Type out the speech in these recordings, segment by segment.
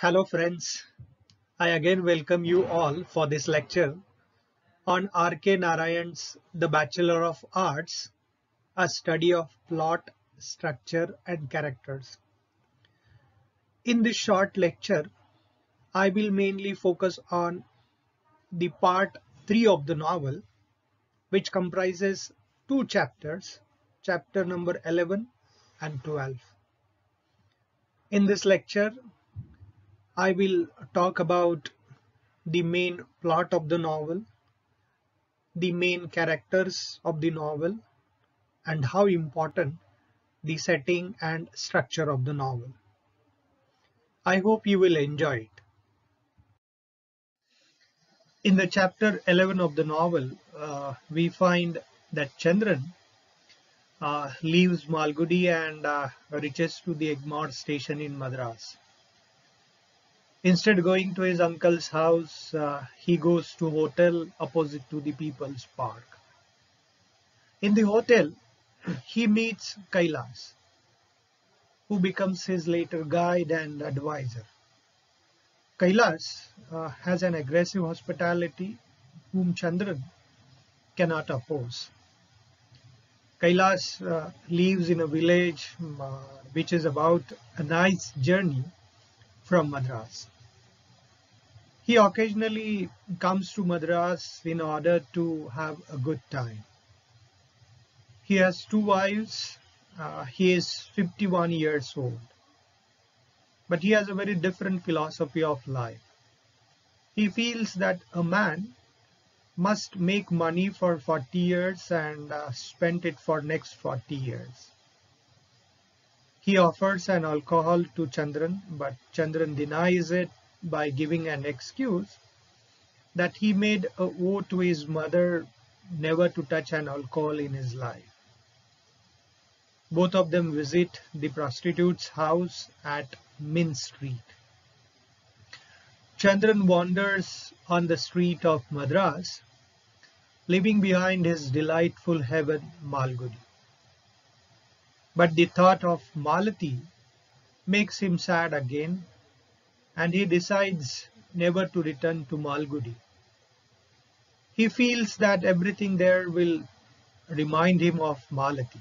Hello friends, I again welcome you all for this lecture on R.K. Narayan's The Bachelor of Arts, a study of plot, structure and characters. In this short lecture, I will mainly focus on the part 3 of the novel, which comprises two chapters, chapter number 11 and 12. In this lecture, I will talk about the main plot of the novel, the main characters of the novel, and how important the setting and structure of the novel. I hope you will enjoy it. In the chapter 11 of the novel, we find that Chandran leaves Malgudi and reaches to the Egmore station in Madras. Instead going to his uncle's house, he goes to a hotel opposite to the People's Park. In the hotel, he meets Kailas, who becomes his later guide and advisor. Kailas has an aggressive hospitality whom Chandran cannot oppose. Kailas lives in a village which is about a night's journey from Madras. He occasionally comes to Madras in order to have a good time. He has two wives. He is 51 years old. But he has a very different philosophy of life. He feels that a man must make money for 40 years and spend it for next 40 years. He offers an alcohol to Chandran, but Chandran denies it by giving an excuse that he made a vow to his mother never to touch an alcohol in his life. Both of them visit the prostitute's house at Min Street. Chandran wanders on the street of Madras, leaving behind his delightful heaven Malgudi. But the thought of Malati makes him sad again, and he decides never to return to Malgudi. He feels that everything there will remind him of Malati,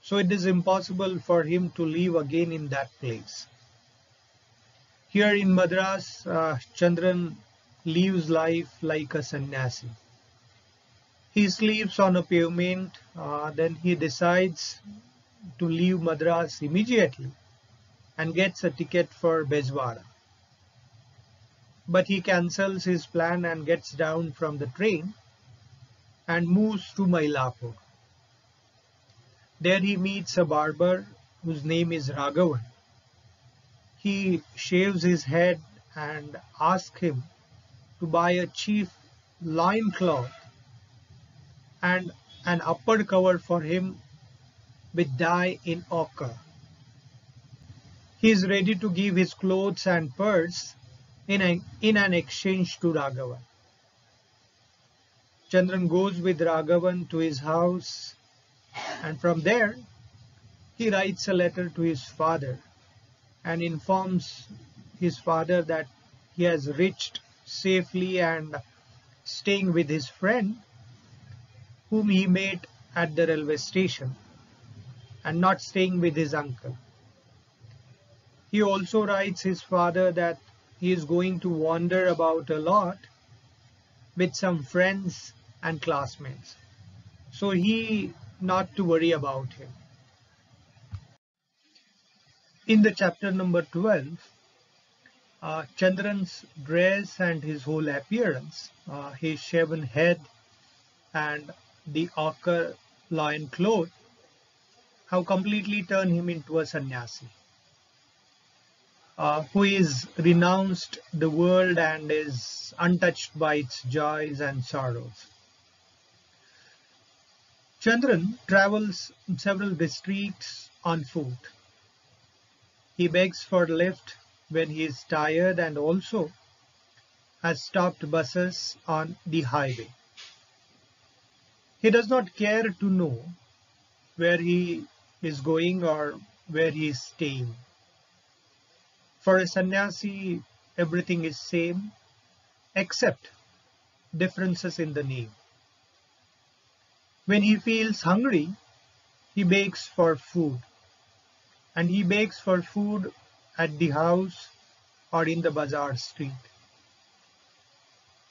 so it is impossible for him to live again in that place. Here in Madras, Chandran lives life like a Sanyasi. He sleeps on a pavement, then he decides to leave Madras immediately and gets a ticket for Bezwara. But he cancels his plan and gets down from the train and moves to Mailapur. There he meets a barber whose name is Ragavan. He shaves his head and asks him to buy a cheap loin cloth and an upper cover for him with dye in ochre. He is ready to give his clothes and purse in an exchange to Ragavan. Chandran goes with Ragavan to his house, and from there he writes a letter to his father and informs his father that he has reached safely and staying with his friend whom he met at the railway station and not staying with his uncle. He also writes his father that he is going to wander about a lot with some friends and classmates, so he not to worry about him. In the chapter number 12, Chandran's dress and his whole appearance, his shaven head and the ochre loin cloth, have completely turned him into a sannyasi, who is renounced the world and is untouched by its joys and sorrows. Chandran travels several districts on foot. He begs for lift when he is tired and also has stopped buses on the highway. He does not care to know where he is going or where he is staying. For a sannyasi, everything is same except differences in the name. When he feels hungry, he begs for food, and he begs for food at the house or in the bazaar street.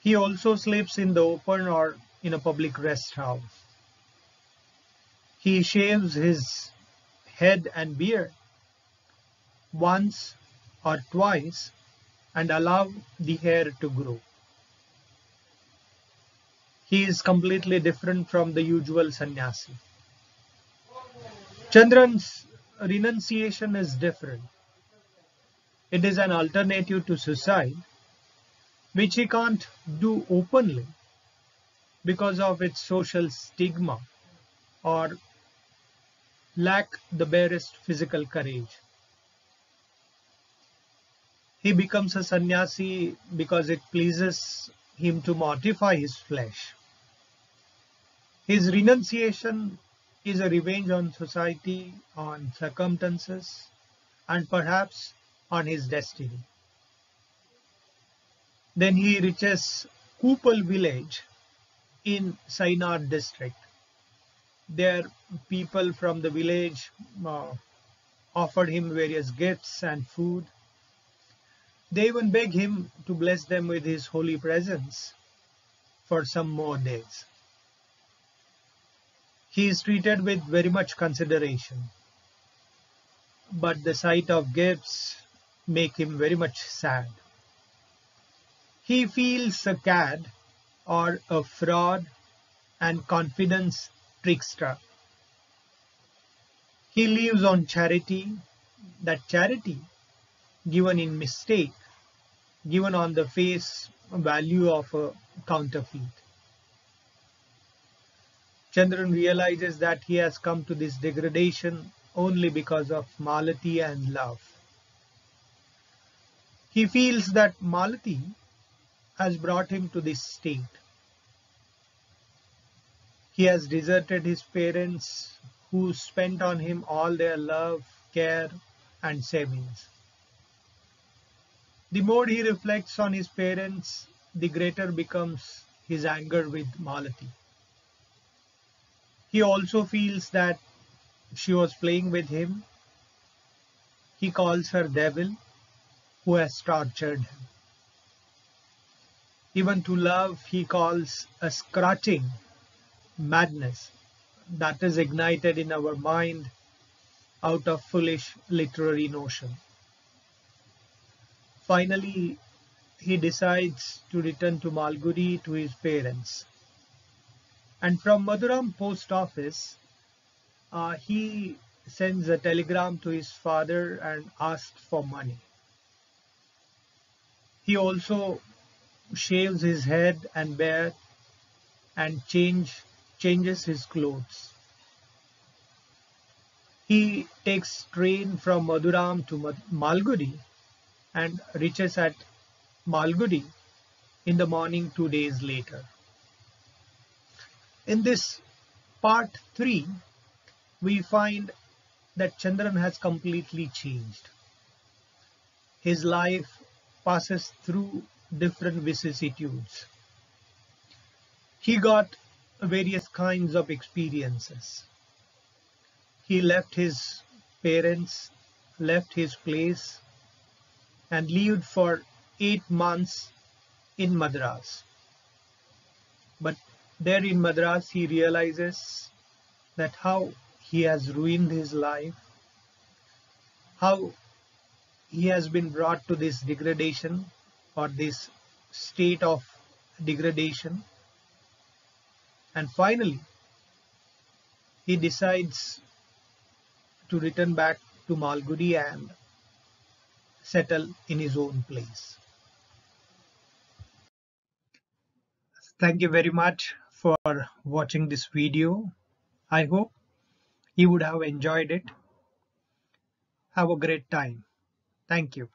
He also sleeps in the open or in a public rest house. He shaves his head and beard once or twice and allow the hair to grow. He is completely different from the usual sannyasi. Chandran's renunciation is different. It is an alternative to suicide, which he can't do openly because of its social stigma or lack the barest physical courage. He becomes a sannyasi because it pleases him to mortify his flesh. His renunciation is a revenge on society, on circumstances, and perhaps on his destiny. Then he reaches Kupal village in Sainad district. There, people from the village offered him various gifts and food. They even beg him to bless them with his holy presence for some more days. He is treated with very much consideration, but the sight of gifts make him very much sad. He feels a cad or a fraud and confidence trickster. He lives on charity, that charity given in mistake, given on the face value of a counterfeit. Chandran realizes that he has come to this degradation only because of Malati and love. He feels that Malati has brought him to this state. He has deserted his parents who spent on him all their love, care, and savings. The more he reflects on his parents, the greater becomes his anger with Malati. He also feels that she was playing with him. He calls her devil who has tortured him. Even to love he calls a scorching madness that is ignited in our mind out of foolish literary notion. Finally, he decides to return to Malgudi to his parents. And from Maduram post office, he sends a telegram to his father and asks for money. He also shaves his head and beard and changes his clothes. He takes train from Maduram to Malgudi and reaches at Malgudi in the morning 2 days later. In this part 3, we find that Chandran has completely changed. His life passes through different vicissitudes. He got various kinds of experiences. He left his parents, left his place, and lived for 8 months in Madras. But there in Madras, he realizes that how he has ruined his life, how he has been brought to this degradation or this state of degradation. And finally, he decides to return back to Malgudi and settle in his own place. Thank you very much for watching this video. I hope you would have enjoyed it. Have a great time. Thank you.